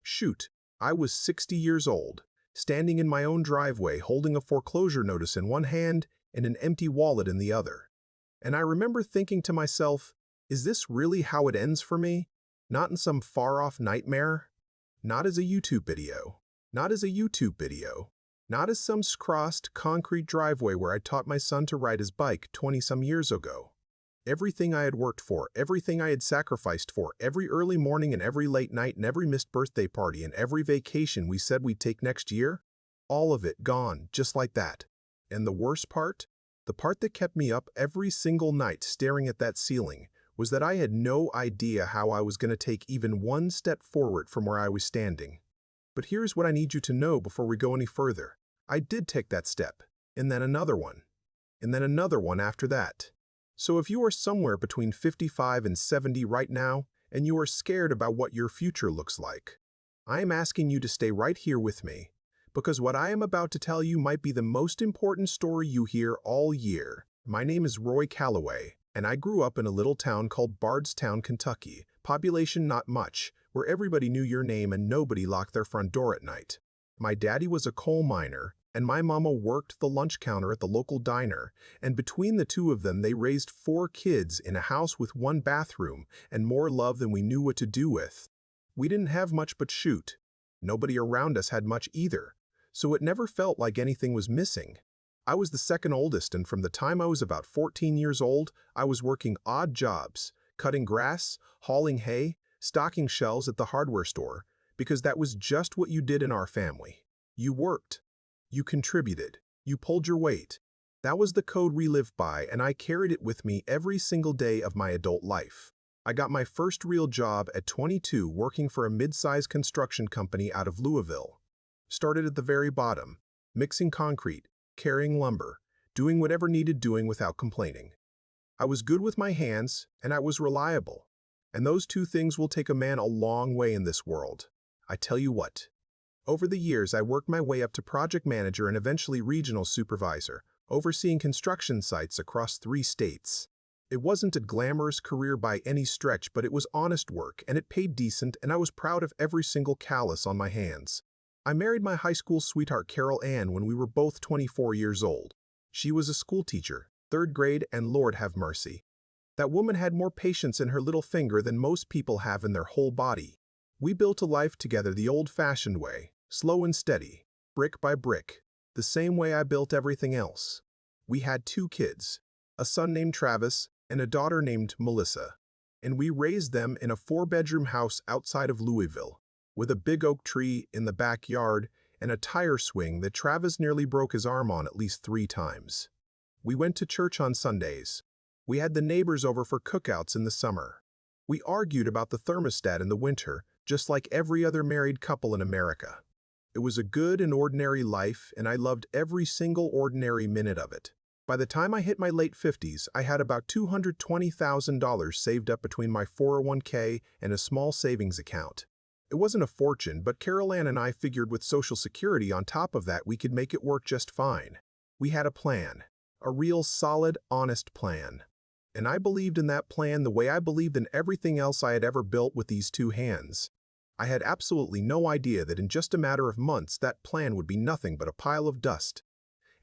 Shoot, I was 60 years old, standing in my own driveway holding a foreclosure notice in one hand and an empty wallet in the other. And I remember thinking to myself, is this really how it ends for me? Not in some far-off nightmare? Not as a YouTube video. Not as a YouTube video. Not as some crossed concrete driveway where I taught my son to ride his bike 20-some years ago. Everything I had worked for, everything I had sacrificed for, every early morning and every late night and every missed birthday party and every vacation we said we'd take next year, all of it gone, just like that. And the worst part? The part that kept me up every single night staring at that ceiling was that I had no idea how I was going to take even one step forward from where I was standing. But here's what I need you to know before we go any further. I did take that step, and then another one, and then another one after that. So if you are somewhere between 55 and 70 right now, and you are scared about what your future looks like, I am asking you to stay right here with me, because what I am about to tell you might be the most important story you hear all year. My name is Roy Calloway, and I grew up in a little town called Bardstown, Kentucky, population not much, where everybody knew your name and nobody locked their front door at night. My daddy was a coal miner, and my mama worked the lunch counter at the local diner, and between the two of them they raised 4 kids in a house with 1 bathroom and more love than we knew what to do with. We didn't have much but shoot. Nobody around us had much either, so it never felt like anything was missing. I was the second oldest, and from the time I was about 14 years old, I was working odd jobs, cutting grass, hauling hay, stocking shelves at the hardware store, because that was just what you did in our family. You worked. You contributed. You pulled your weight. That was the code we lived by, and I carried it with me every single day of my adult life. I got my first real job at 22 working for a mid-sized construction company out of Louisville. Started at the very bottom, mixing concrete, carrying lumber, doing whatever needed doing without complaining. I was good with my hands, and I was reliable. And those two things will take a man a long way in this world. I tell you what. Over the years, I worked my way up to project manager and eventually regional supervisor, overseeing construction sites across 3 states. It wasn't a glamorous career by any stretch, but it was honest work, and it paid decent, and I was proud of every single callus on my hands. I married my high school sweetheart Carol Ann when we were both 24 years old. She was a school teacher, 3rd grade, and Lord have mercy. That woman had more patience in her little finger than most people have in their whole body. We built a life together the old-fashioned way. Slow and steady, brick by brick, the same way I built everything else. We had 2 kids, a son named Travis and a daughter named Melissa, and we raised them in a 4-bedroom house outside of Louisville, with a big oak tree in the backyard and a tire swing that Travis nearly broke his arm on at least 3 times. We went to church on Sundays. We had the neighbors over for cookouts in the summer. We argued about the thermostat in the winter, just like every other married couple in America. It was a good and ordinary life, and I loved every single ordinary minute of it. By the time I hit my late 50s, I had about $220,000 saved up between my 401k and a small savings account. It wasn't a fortune, but Carol Ann and I figured with Social Security on top of that we could make it work just fine. We had a plan. A real solid, honest plan. And I believed in that plan the way I believed in everything else I had ever built with these 2 hands. I had absolutely no idea that in just a matter of months that plan would be nothing but a pile of dust.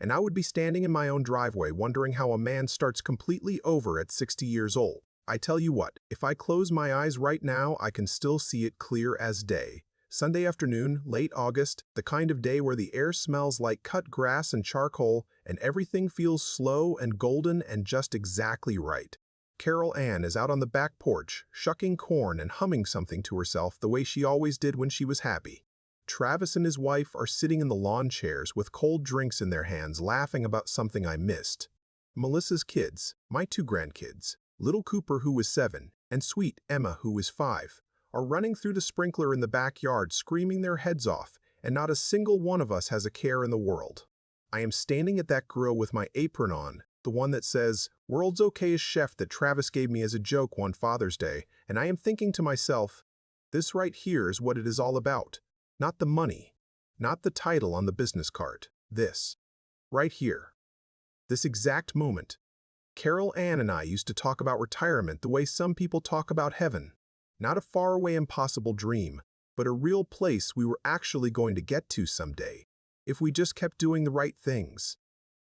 And I would be standing in my own driveway wondering how a man starts completely over at 60 years old. I tell you what, if I close my eyes right now, I can still see it clear as day. Sunday afternoon, late August, the kind of day where the air smells like cut grass and charcoal, and everything feels slow and golden and just exactly right. Carol Ann is out on the back porch, shucking corn and humming something to herself the way she always did when she was happy. Travis and his wife are sitting in the lawn chairs with cold drinks in their hands laughing about something I missed. Melissa's kids, my 2 grandkids, little Cooper who was 7, and sweet Emma who was 5, are running through the sprinkler in the backyard screaming their heads off, and not a single one of us has a care in the world. I am standing at that grill with my apron on, the one that says, "World's okayest chef" that Travis gave me as a joke one Father's Day, and I am thinking to myself, this right here is what it is all about. Not the money, not the title on the business card. This. Right here. This exact moment. Carol Ann and I used to talk about retirement the way some people talk about heaven. Not a faraway impossible dream, but a real place we were actually going to get to someday, if we just kept doing the right things.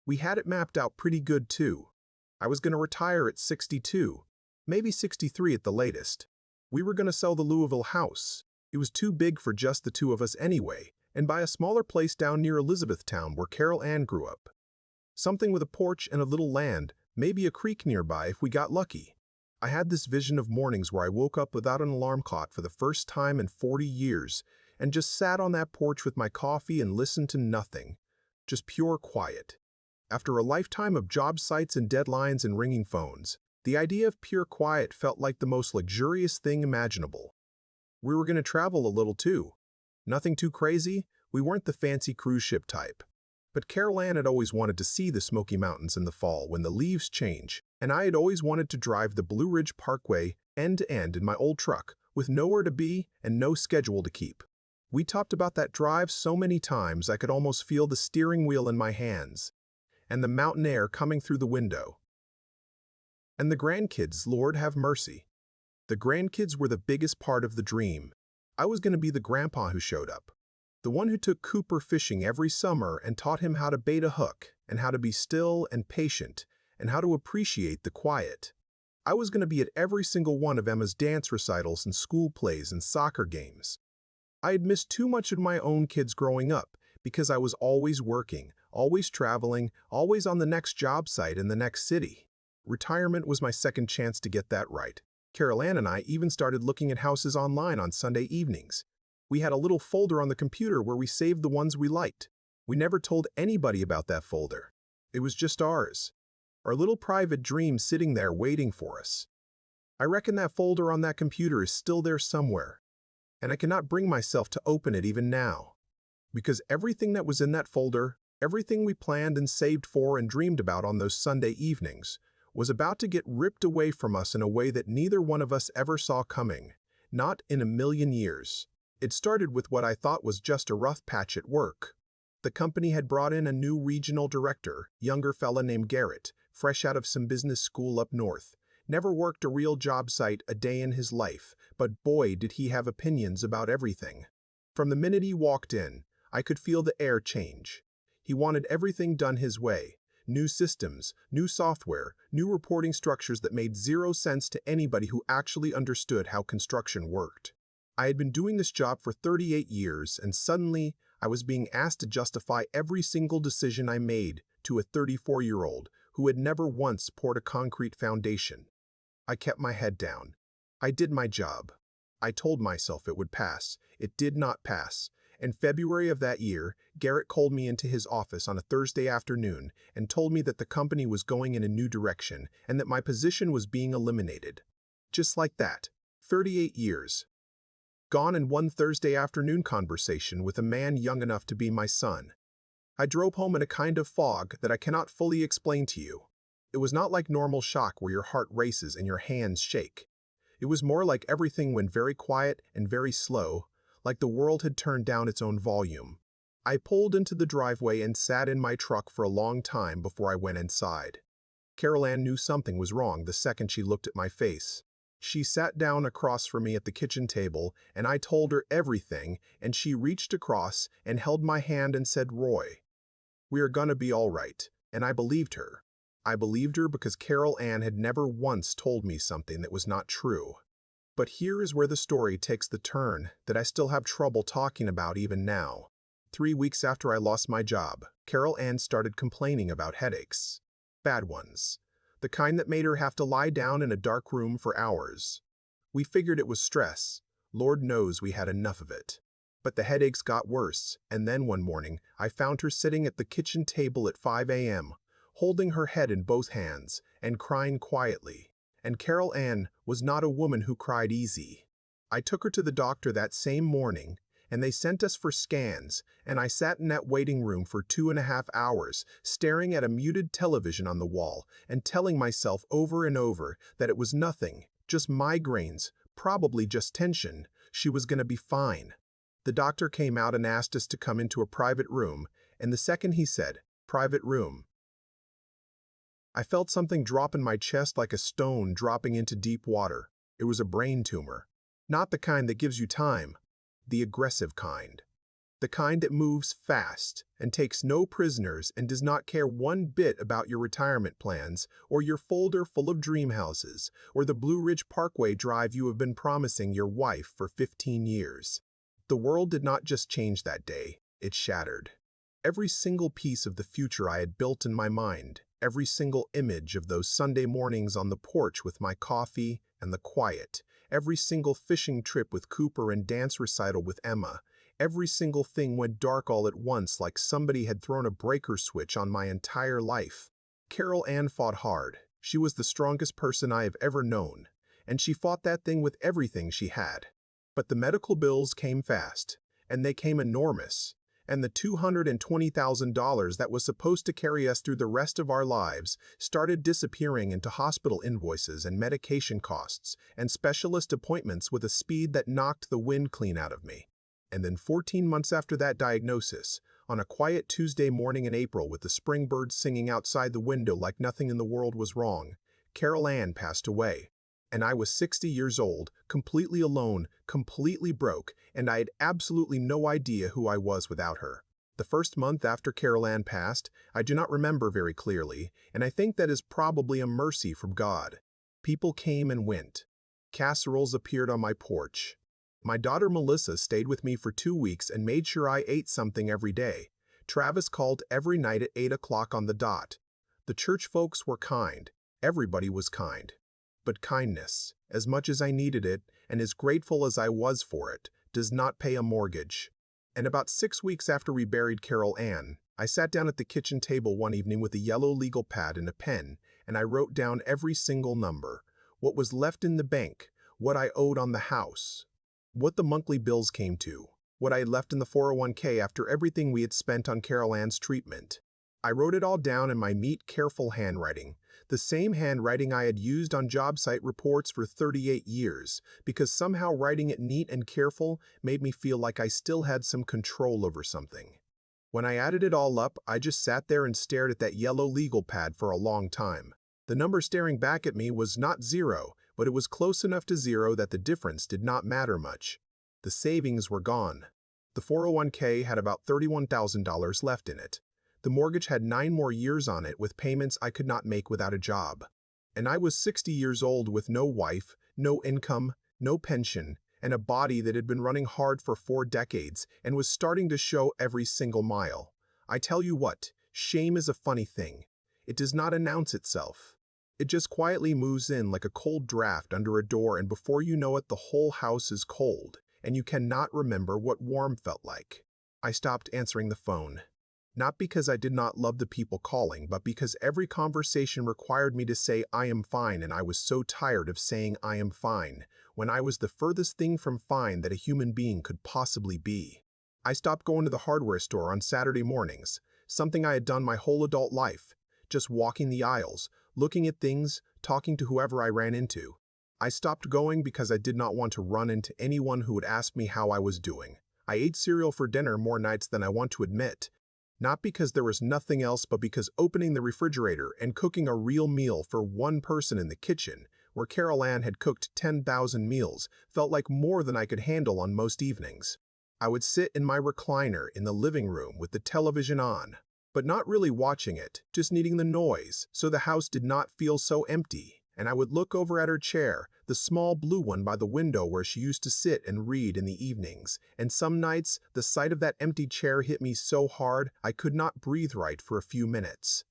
We had it mapped out pretty good too. I was going to retire at 62, maybe 63 at the latest. We were going to sell the Louisville house. It was too big for just the two of us anyway, and buy a smaller place down near Elizabethtown where Carol Ann grew up. Something with a porch and a little land, maybe a creek nearby if we got lucky. I had this vision of mornings where I woke up without an alarm clock for the first time in 40 years and just sat on that porch with my coffee and listened to nothing. Just pure quiet. After a lifetime of job sites and deadlines and ringing phones, the idea of pure quiet felt like the most luxurious thing imaginable. We were going to travel a little too. Nothing too crazy, we weren't the fancy cruise ship type. But Carol Ann had always wanted to see the Smoky Mountains in the fall when the leaves change, and I had always wanted to drive the Blue Ridge Parkway end to end in my old truck, with nowhere to be and no schedule to keep. We talked about that drive so many times I could almost feel the steering wheel in my hands, and the mountain air coming through the window. And the grandkids, Lord have mercy. The grandkids were the biggest part of the dream. I was going to be the grandpa who showed up. The one who took Cooper fishing every summer and taught him how to bait a hook, and how to be still and patient, and how to appreciate the quiet. I was going to be at every single one of Emma's dance recitals and school plays and soccer games. I had missed too much of my own kids growing up because I was always working, always traveling, always on the next job site in the next city. Retirement was my second chance to get that right. Carol Ann and I even started looking at houses online on Sunday evenings. We had a little folder on the computer where we saved the ones we liked. We never told anybody about that folder. It was just ours. Our little private dream sitting there waiting for us. I reckon that folder on that computer is still there somewhere, and I cannot bring myself to open it even now. Because everything that was in that folder, everything we planned and saved for and dreamed about on those Sunday evenings, was about to get ripped away from us in a way that neither one of us ever saw coming. Not in a million years. It started with what I thought was just a rough patch at work. The company had brought in a new regional director, younger fella named Garrett, fresh out of some business school up north. Never worked a real job site a day in his life, but boy did he have opinions about everything. From the minute he walked in, I could feel the air change. He wanted everything done his way. New systems, new software, new reporting structures that made zero sense to anybody who actually understood how construction worked. I had been doing this job for 38 years, and suddenly I was being asked to justify every single decision I made to a 34-year-old who had never once poured a concrete foundation. I kept my head down. I did my job. I told myself it would pass. It did not pass. In February of that year, Garrett called me into his office on a Thursday afternoon and told me that the company was going in a new direction and that my position was being eliminated. Just like that. 38 years. Gone in one Thursday afternoon conversation with a man young enough to be my son. I drove home in a kind of fog that I cannot fully explain to you. It was not like normal shock where your heart races and your hands shake. It was more like everything went very quiet and very slow, like the world had turned down its own volume. I pulled into the driveway and sat in my truck for a long time before I went inside. Carol Ann knew something was wrong the second she looked at my face. She sat down across from me at the kitchen table, and I told her everything, and she reached across and held my hand and said, "Roy, we are gonna be all right." And I believed her. I believed her because Carol Ann had never once told me something that was not true. But here is where the story takes the turn that I still have trouble talking about even now. 3 weeks after I lost my job, Carol Ann started complaining about headaches. Bad ones. The kind that made her have to lie down in a dark room for hours. We figured it was stress. Lord knows we had enough of it. But the headaches got worse, and then one morning, I found her sitting at the kitchen table at 5 a.m., holding her head in both hands and crying quietly. And Carol Ann was not a woman who cried easy. I took her to the doctor that same morning, and they sent us for scans, and I sat in that waiting room for 2.5 hours, staring at a muted television on the wall and telling myself over and over that it was nothing, just migraines, probably just tension. She was going to be fine. The doctor came out and asked us to come into a private room, and the second he said, "Private room," I felt something drop in my chest like a stone dropping into deep water. It was a brain tumor. Not the kind that gives you time, the aggressive kind. The kind that moves fast and takes no prisoners and does not care one bit about your retirement plans or your folder full of dream houses or the Blue Ridge Parkway drive you have been promising your wife for 15 years. The world did not just change that day, it shattered. Every single piece of the future I had built in my mind, every single image of those Sunday mornings on the porch with my coffee and the quiet, every single fishing trip with Cooper and dance recital with Emma, every single thing went dark all at once like somebody had thrown a breaker switch on my entire life. Carol Ann fought hard. She was the strongest person I have ever known, and she fought that thing with everything she had. But the medical bills came fast, and they came enormous, and the $220,000 that was supposed to carry us through the rest of our lives started disappearing into hospital invoices and medication costs and specialist appointments with a speed that knocked the wind clean out of me. And then 14 months after that diagnosis, on a quiet Tuesday morning in April with the spring birds singing outside the window like nothing in the world was wrong, Carol Ann passed away. And I was 60 years old, completely alone, completely broke, and I had absolutely no idea who I was without her. The first month after Carol Ann passed, I do not remember very clearly, and I think that is probably a mercy from God. People came and went. Casseroles appeared on my porch. My daughter Melissa stayed with me for 2 weeks and made sure I ate something every day. Travis called every night at 8 o'clock on the dot. The church folks were kind. Everybody was kind. But kindness, as much as I needed it and as grateful as I was for it, does not pay a mortgage. And about 6 weeks after we buried Carol Ann, I sat down at the kitchen table one evening with a yellow legal pad and a pen, and I wrote down every single number, what was left in the bank, what I owed on the house, what the monthly bills came to, what I had left in the 401k after everything we had spent on Carol Ann's treatment. I wrote it all down in my neat, careful handwriting, the same handwriting I had used on job site reports for 38 years, because somehow writing it neat and careful made me feel like I still had some control over something. When I added it all up, I just sat there and stared at that yellow legal pad for a long time. The number staring back at me was not zero, but it was close enough to zero that the difference did not matter much. The savings were gone. The 401k had about $31,000 left in it. The mortgage had 9 more years on it with payments I could not make without a job. And I was 60 years old with no wife, no income, no pension, and a body that had been running hard for 4 decades and was starting to show every single mile. I tell you what, shame is a funny thing. It does not announce itself. It just quietly moves in like a cold draft under a door, and before you know it, the whole house is cold, and you cannot remember what warm felt like. I stopped answering the phone. Not because I did not love the people calling, but because every conversation required me to say I am fine, and I was so tired of saying I am fine, when I was the furthest thing from fine that a human being could possibly be. I stopped going to the hardware store on Saturday mornings, something I had done my whole adult life, just walking the aisles, looking at things, talking to whoever I ran into. I stopped going because I did not want to run into anyone who would ask me how I was doing. I ate cereal for dinner more nights than I want to admit. Not because there was nothing else, but because opening the refrigerator and cooking a real meal for one person in the kitchen, where Carol Ann had cooked 10,000 meals, felt like more than I could handle on most evenings. I would sit in my recliner in the living room with the television on, but not really watching it, just needing the noise so the house did not feel so empty, and I would look over at her chair, the small blue one by the window where she used to sit and read in the evenings, and some nights the sight of that empty chair hit me so hard I could not breathe right for a few minutes.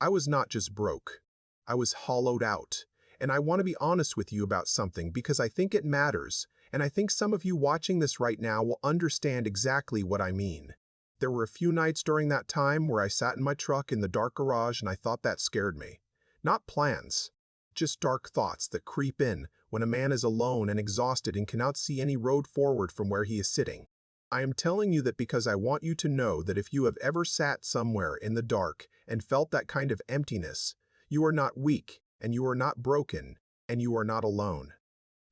I was not just broke. I was hollowed out, and I want to be honest with you about something because I think it matters, and I think some of you watching this right now will understand exactly what I mean. There were a few nights during that time where I sat in my truck in the dark garage and I thought that scared me. Not plans, just dark thoughts that creep in when a man is alone and exhausted and cannot see any road forward from where he is sitting. I am telling you that because I want you to know that if you have ever sat somewhere in the dark and felt that kind of emptiness, you are not weak, and you are not broken, and you are not alone.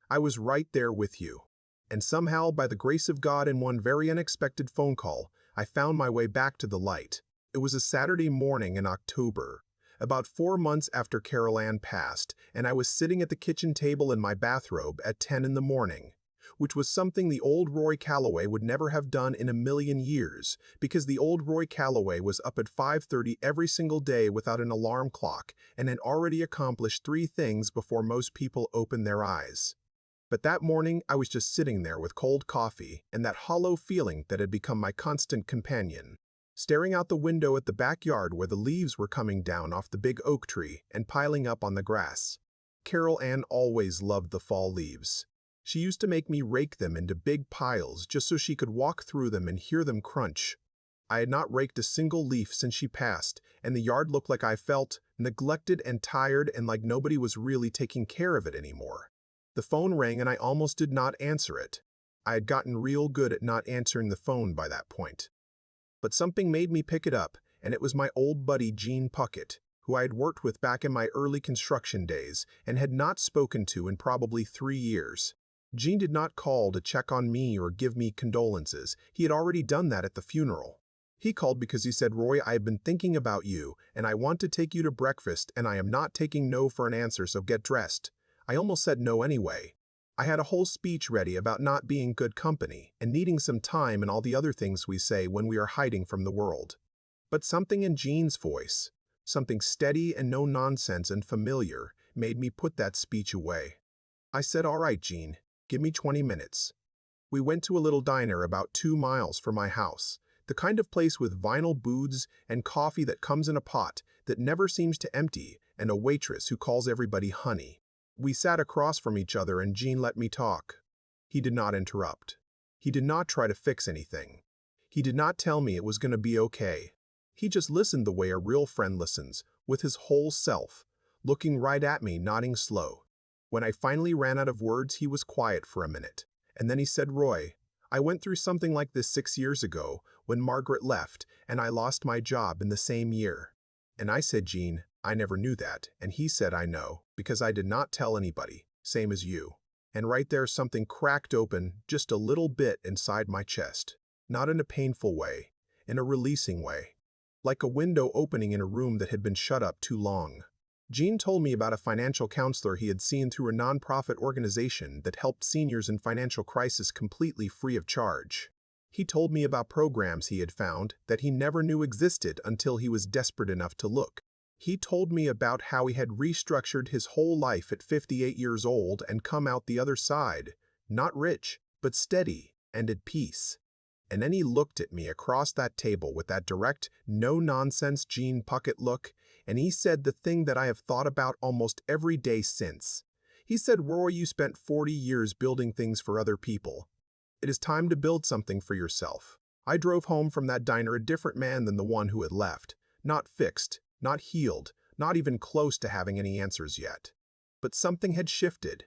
I was right there with you. And somehow, by the grace of God and one very unexpected phone call, I found my way back to the light. It was a Saturday morning in October, about 4 months after Carol Ann passed, and I was sitting at the kitchen table in my bathrobe at 10 in the morning, which was something the old Roy Calloway would never have done in a million years, because the old Roy Calloway was up at 5:30 every single day without an alarm clock and had already accomplished 3 things before most people opened their eyes. But that morning, I was just sitting there with cold coffee and that hollow feeling that had become my constant companion, staring out the window at the backyard where the leaves were coming down off the big oak tree and piling up on the grass. Carol Ann always loved the fall leaves. She used to make me rake them into big piles just so she could walk through them and hear them crunch. I had not raked a single leaf since she passed, and the yard looked like I felt neglected and tired and like nobody was really taking care of it anymore. The phone rang and I almost did not answer it. I had gotten real good at not answering the phone by that point. But something made me pick it up, and it was my old buddy Gene Puckett, who I had worked with back in my early construction days and had not spoken to in probably 3 years. Gene did not call to check on me or give me condolences. He had already done that at the funeral. He called because he said, "Roy, I have been thinking about you, and I want to take you to breakfast, and I am not taking no for an answer, so get dressed." I almost said no anyway. I had a whole speech ready about not being good company and needing some time and all the other things we say when we are hiding from the world. But something in Gene's voice, something steady and no nonsense and familiar, made me put that speech away. I said, "All right, Gene, give me 20 minutes. We went to a little diner about 2 miles from my house, the kind of place with vinyl booths and coffee that comes in a pot that never seems to empty and a waitress who calls everybody honey. We sat across from each other and Gene let me talk. He did not interrupt. He did not try to fix anything. He did not tell me it was going to be okay. He just listened the way a real friend listens, with his whole self, looking right at me, nodding slow. When I finally ran out of words, he was quiet for a minute, and then he said, "Roy, I went through something like this 6 years ago when Margaret left and I lost my job in the same year." And I said, "Gene, I never knew that," and he said, "I know, because I did not tell anybody, same as you." And right there something cracked open just a little bit inside my chest, not in a painful way, in a releasing way, like a window opening in a room that had been shut up too long. Gene told me about a financial counselor he had seen through a nonprofit organization that helped seniors in financial crisis completely free of charge. He told me about programs he had found that he never knew existed until he was desperate enough to look. He told me about how he had restructured his whole life at 58 years old and come out the other side, not rich, but steady and at peace. And then he looked at me across that table with that direct, no-nonsense Gene Puckett look, and he said the thing that I have thought about almost every day since. He said, "Roy, you spent 40 years building things for other people. It is time to build something for yourself." I drove home from that diner a different man than the one who had left, not fixed, not healed, not even close to having any answers yet. But something had shifted.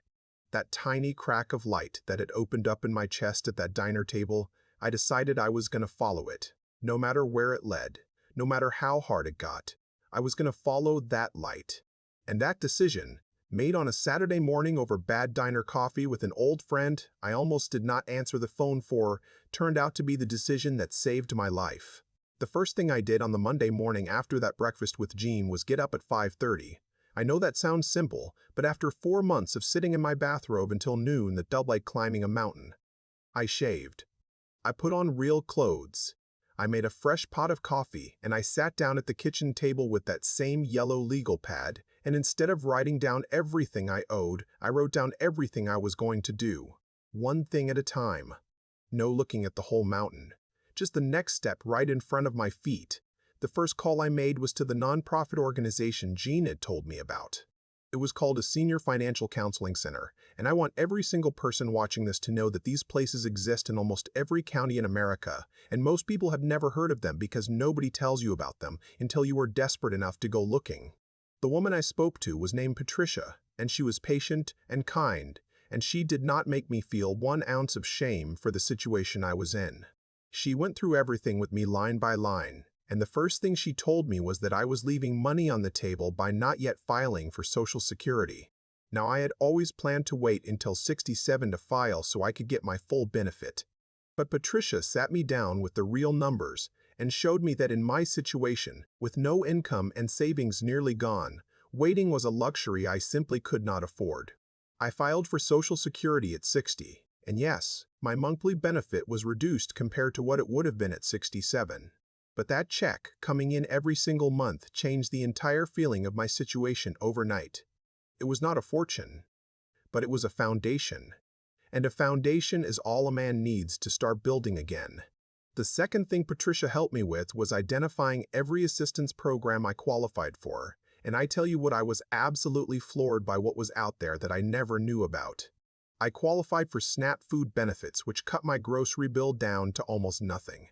That tiny crack of light that had opened up in my chest at that diner table, I decided I was going to follow it, no matter where it led, no matter how hard it got. I was going to follow that light. And that decision, made on a Saturday morning over bad diner coffee with an old friend I almost did not answer the phone for, turned out to be the decision that saved my life. The first thing I did on the Monday morning after that breakfast with Gene was get up at 5:30. I know that sounds simple, but after 4 months of sitting in my bathrobe until noon that felt like climbing a mountain, I shaved. I put on real clothes. I made a fresh pot of coffee, and I sat down at the kitchen table with that same yellow legal pad, and instead of writing down everything I owed, I wrote down everything I was going to do, one thing at a time. No looking at the whole mountain. Just the next step right in front of my feet. The first call I made was to the nonprofit organization Gene had told me about. It was called a Senior Financial Counseling Center, and I want every single person watching this to know that these places exist in almost every county in America, and most people have never heard of them because nobody tells you about them until you are desperate enough to go looking. The woman I spoke to was named Patricia, and she was patient and kind, and she did not make me feel 1 ounce of shame for the situation I was in. She went through everything with me line by line, and the first thing she told me was that I was leaving money on the table by not yet filing for Social Security. Now, I had always planned to wait until 67 to file so I could get my full benefit. But Patricia sat me down with the real numbers and showed me that in my situation, with no income and savings nearly gone, waiting was a luxury I simply could not afford. I filed for Social Security at 60, And yes, my monthly benefit was reduced compared to what it would have been at 67. But that check, coming in every single month, changed the entire feeling of my situation overnight. It was not a fortune, but it was a foundation. And a foundation is all a man needs to start building again. The second thing Patricia helped me with was identifying every assistance program I qualified for, and I tell you what, I was absolutely floored by what was out there that I never knew about. I qualified for SNAP food benefits, which cut my grocery bill down to almost nothing.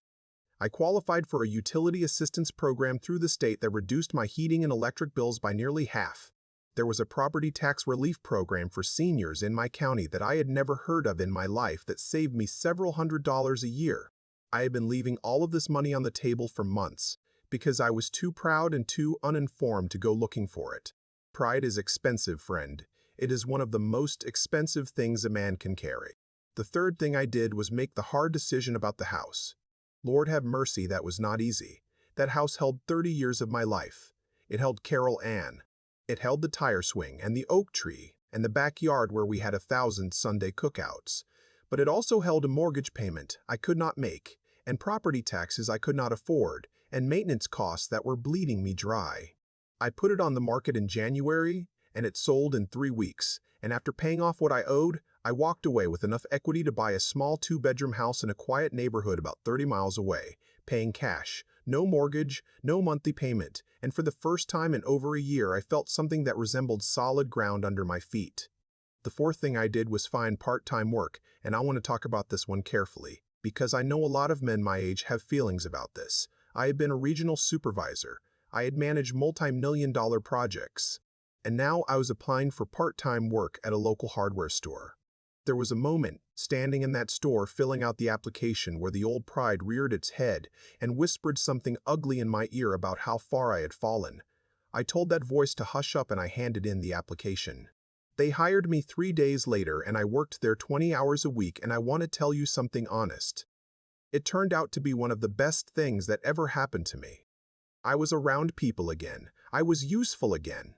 I qualified for a utility assistance program through the state that reduced my heating and electric bills by nearly half. There was a property tax relief program for seniors in my county that I had never heard of in my life that saved me several $100s a year. I had been leaving all of this money on the table for months because I was too proud and too uninformed to go looking for it. Pride is expensive, friend. It is one of the most expensive things a man can carry. The third thing I did was make the hard decision about the house. Lord have mercy, that was not easy. That house held 30 years of my life. It held Carol Ann. It held the tire swing and the oak tree and the backyard where we had 1,000 Sunday cookouts. But it also held a mortgage payment I could not make, and property taxes I could not afford, and maintenance costs that were bleeding me dry. I put it on the market in January, and it sold in 3 weeks, and after paying off what I owed, I walked away with enough equity to buy a small 2-bedroom house in a quiet neighborhood about 30 miles away, paying cash, no mortgage, no monthly payment, and for the first time in over a year I felt something that resembled solid ground under my feet. The fourth thing I did was find part-time work, and I want to talk about this one carefully, because I know a lot of men my age have feelings about this. I had been a regional supervisor. I had managed multi-million-dollar projects. And now I was applying for part-time work at a local hardware store. There was a moment, standing in that store filling out the application, where the old pride reared its head and whispered something ugly in my ear about how far I had fallen. I told that voice to hush up and I handed in the application. They hired me 3 days later and I worked there 20 hours a week, and I want to tell you something honest. It turned out to be one of the best things that ever happened to me. I was around people again. I was useful again.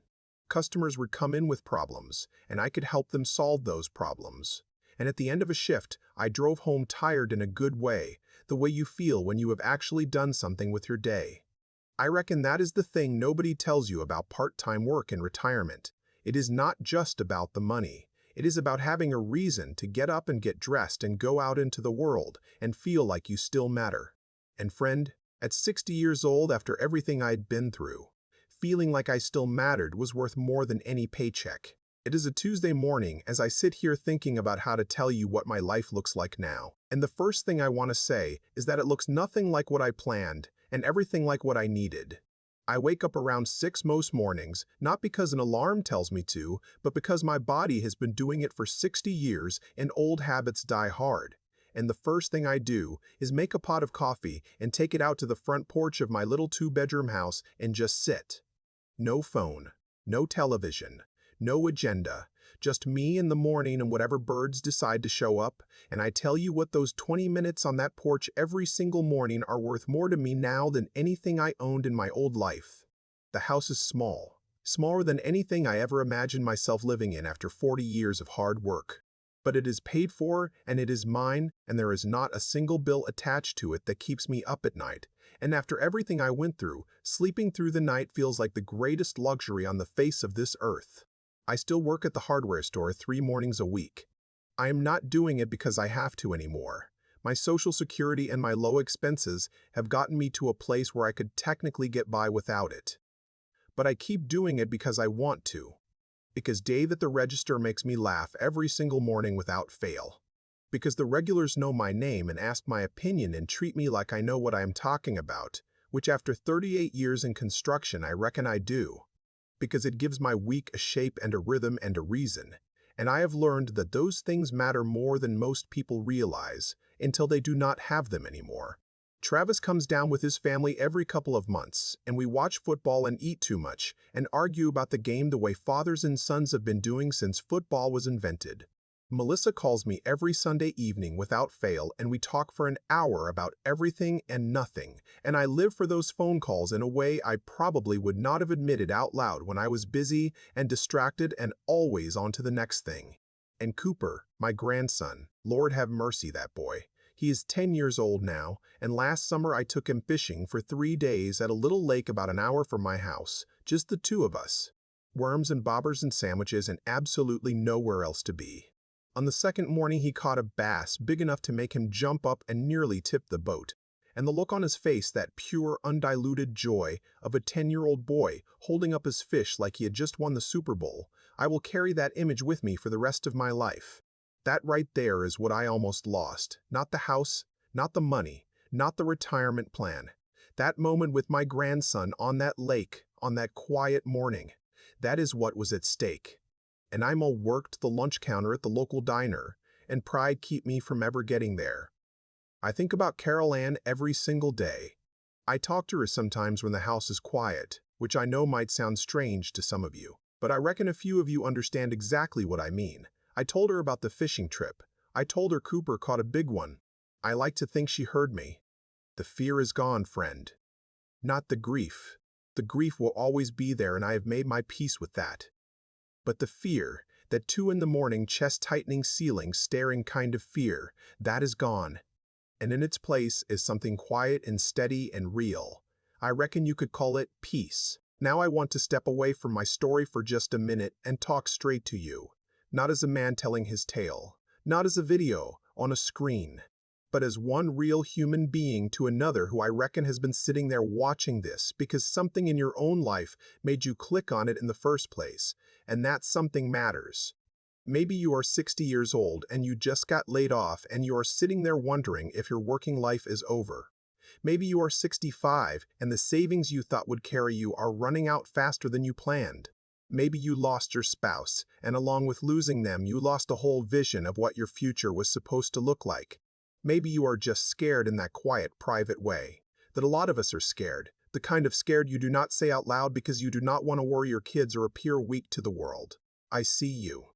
Customers would come in with problems, and I could help them solve those problems. And at the end of a shift, I drove home tired in a good way, the way you feel when you have actually done something with your day. I reckon that is the thing nobody tells you about part-time work in retirement. It is not just about the money. It is about having a reason to get up and get dressed and go out into the world and feel like you still matter. And friend, at 60 years old, after everything I'd been through, feeling like I still mattered was worth more than any paycheck. It is a Tuesday morning as I sit here thinking about how to tell you what my life looks like now. And the first thing I want to say is that it looks nothing like what I planned and everything like what I needed. I wake up around 6 most mornings, not because an alarm tells me to, but because my body has been doing it for 60 years and old habits die hard. And the first thing I do is make a pot of coffee and take it out to the front porch of my little 2-bedroom house and just sit. No phone, no television, no agenda, just me in the morning and whatever birds decide to show up, and I tell you what, those 20 minutes on that porch every single morning are worth more to me now than anything I owned in my old life. The house is small, smaller than anything I ever imagined myself living in after 40 years of hard work. But it is paid for, and it is mine, and there is not a single bill attached to it that keeps me up at night. And after everything I went through, sleeping through the night feels like the greatest luxury on the face of this earth. I still work at the hardware store 3 mornings a week. I am not doing it because I have to anymore. My Social Security and my low expenses have gotten me to a place where I could technically get by without it. But I keep doing it because I want to. Because Dave at the register makes me laugh every single morning without fail. Because the regulars know my name and ask my opinion and treat me like I know what I am talking about, which after 38 years in construction I reckon I do. Because it gives my week a shape and a rhythm and a reason. And I have learned that those things matter more than most people realize until they do not have them anymore. Travis comes down with his family every couple of months, and we watch football and eat too much, and argue about the game the way fathers and sons have been doing since football was invented. Melissa calls me every Sunday evening without fail, and we talk for an hour about everything and nothing, and I live for those phone calls in a way I probably would not have admitted out loud when I was busy and distracted and always on to the next thing. And Cooper, my grandson, Lord have mercy that boy. He is 10 years old now, and last summer I took him fishing for 3 days at a little lake about an hour from my house, just the two of us. Worms and bobbers and sandwiches and absolutely nowhere else to be. On the second morning he caught a bass big enough to make him jump up and nearly tip the boat. And the look on his face, that pure, undiluted joy of a 10-year-old boy holding up his fish like he had just won the Super Bowl, I will carry that image with me for the rest of my life. That right there is what I almost lost. Not the house, not the money, not the retirement plan. That moment with my grandson on that lake, on that quiet morning, that is what was at stake. And I'm all worked the lunch counter at the local diner, and pride keep me from ever getting there. I think about Carol Ann every single day. I talk to her sometimes when the house is quiet, which I know might sound strange to some of you, but I reckon a few of you understand exactly what I mean. I told her about the fishing trip. I told her Cooper caught a big one. I like to think she heard me. The fear is gone, friend. Not the grief. The grief will always be there, and I have made my peace with that. But the fear, that 2 in the morning chest-tightening ceiling staring kind of fear, that is gone. And in its place is something quiet and steady and real. I reckon you could call it peace. Now I want to step away from my story for just a minute and talk straight to you. Not as a man telling his tale, not as a video on a screen, but as one real human being to another who I reckon has been sitting there watching this because something in your own life made you click on it in the first place, and that something matters. Maybe you are 60 years old and you just got laid off and you are sitting there wondering if your working life is over. Maybe you are 65 and the savings you thought would carry you are running out faster than you planned. Maybe you lost your spouse, and along with losing them, you lost a whole vision of what your future was supposed to look like. Maybe you are just scared in that quiet, private way that a lot of us are scared, the kind of scared you do not say out loud because you do not want to worry your kids or appear weak to the world. I see you.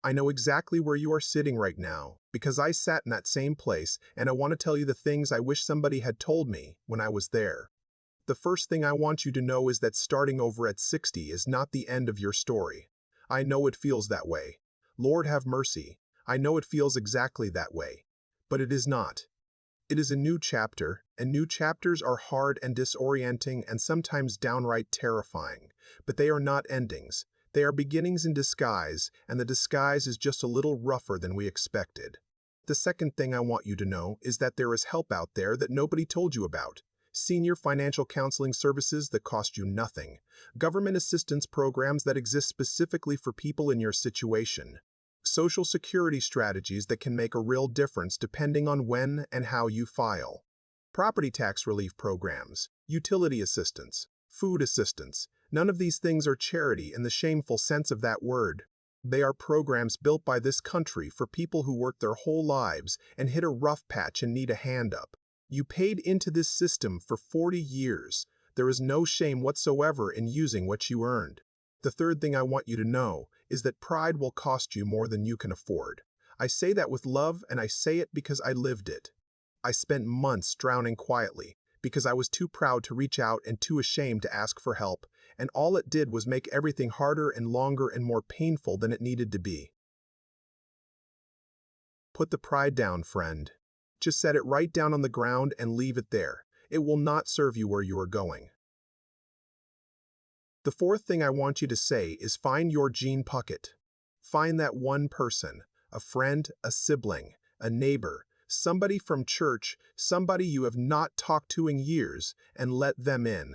I know exactly where you are sitting right now, because I sat in that same place, and I want to tell you the things I wish somebody had told me when I was there. The first thing I want you to know is that starting over at 60 is not the end of your story. I know it feels that way. Lord have mercy, I know it feels exactly that way. But it is not. It is a new chapter, and new chapters are hard and disorienting and sometimes downright terrifying. But they are not endings. They are beginnings in disguise, and the disguise is just a little rougher than we expected. The second thing I want you to know is that there is help out there that nobody told you about. Senior financial counseling services that cost you nothing. Government assistance programs that exist specifically for people in your situation. Social security strategies that can make a real difference depending on when and how you file. Property tax relief programs, utility assistance, food assistance. None of these things are charity in the shameful sense of that word. They are programs built by this country for people who work their whole lives and hit a rough patch and need a hand up. You paid into this system for 40 years. There is no shame whatsoever in using what you earned. The third thing I want you to know is that pride will cost you more than you can afford. I say that with love, and I say it because I lived it. I spent months drowning quietly because I was too proud to reach out and too ashamed to ask for help, and all it did was make everything harder and longer and more painful than it needed to be. Put the pride down, friend. Just set it right down on the ground and leave it there. It will not serve you where you are going. The fourth thing I want you to say is find your Gene Puckett. Find that one person, a friend, a sibling, a neighbor, somebody from church, somebody you have not talked to in years, and let them in.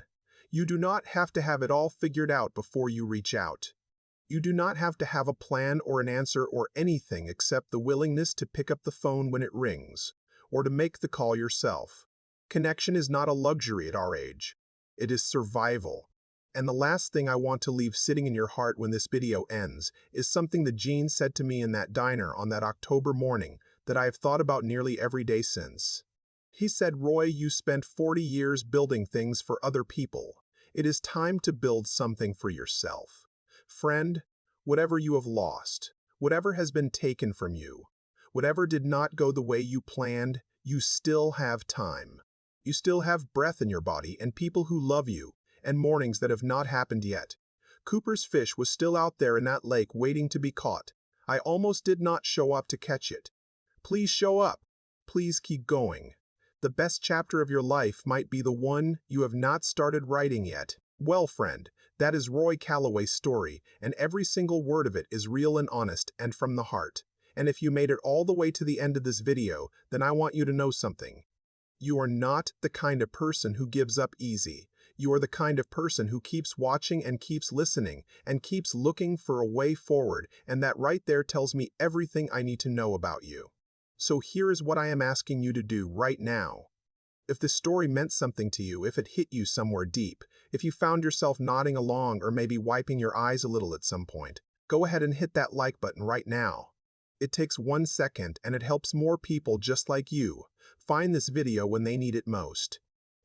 You do not have to have it all figured out before you reach out. You do not have to have a plan or an answer or anything except the willingness to pick up the phone when it rings, or to make the call yourself. Connection is not a luxury at our age. It is survival. And the last thing I want to leave sitting in your heart when this video ends is something that Gene said to me in that diner on that October morning that I have thought about nearly every day since. He said, "Roy, you spent 40 years building things for other people. It is time to build something for yourself. Friend, whatever you have lost, whatever has been taken from you, whatever did not go the way you planned, you still have time. You still have breath in your body and people who love you, and mornings that have not happened yet. Cooper's fish was still out there in that lake waiting to be caught. I almost did not show up to catch it. Please show up. Please keep going. The best chapter of your life might be the one you have not started writing yet. Well, friend, that is Roy Calloway's story, and every single word of it is real and honest and from the heart. And if you made it all the way to the end of this video, then I want you to know something. You are not the kind of person who gives up easy. You are the kind of person who keeps watching and keeps listening and keeps looking for a way forward, and that right there tells me everything I need to know about you. So here is what I am asking you to do right now. If this story meant something to you, if it hit you somewhere deep, if you found yourself nodding along or maybe wiping your eyes a little at some point, go ahead and hit that like button right now. It takes 1 second and it helps more people just like you find this video when they need it most.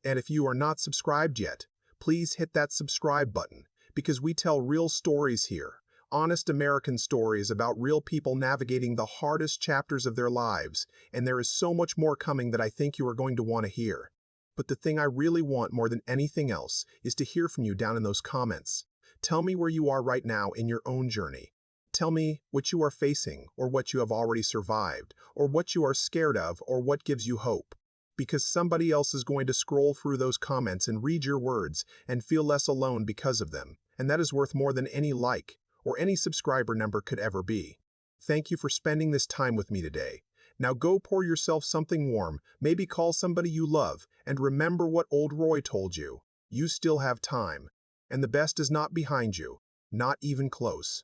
And if you are not subscribed yet, please hit that subscribe button, because we tell real stories here, honest American stories about real people navigating the hardest chapters of their lives, and there is so much more coming that I think you are going to want to hear. But the thing I really want more than anything else is to hear from you down in those comments. Tell me where you are right now in your own journey. Tell me what you are facing, or what you have already survived, or what you are scared of, or what gives you hope. Because somebody else is going to scroll through those comments and read your words and feel less alone because of them, and that is worth more than any like or any subscriber number could ever be. Thank you for spending this time with me today. Now go pour yourself something warm, maybe call somebody you love, and remember what old Roy told you. You still have time, and the best is not behind you, not even close.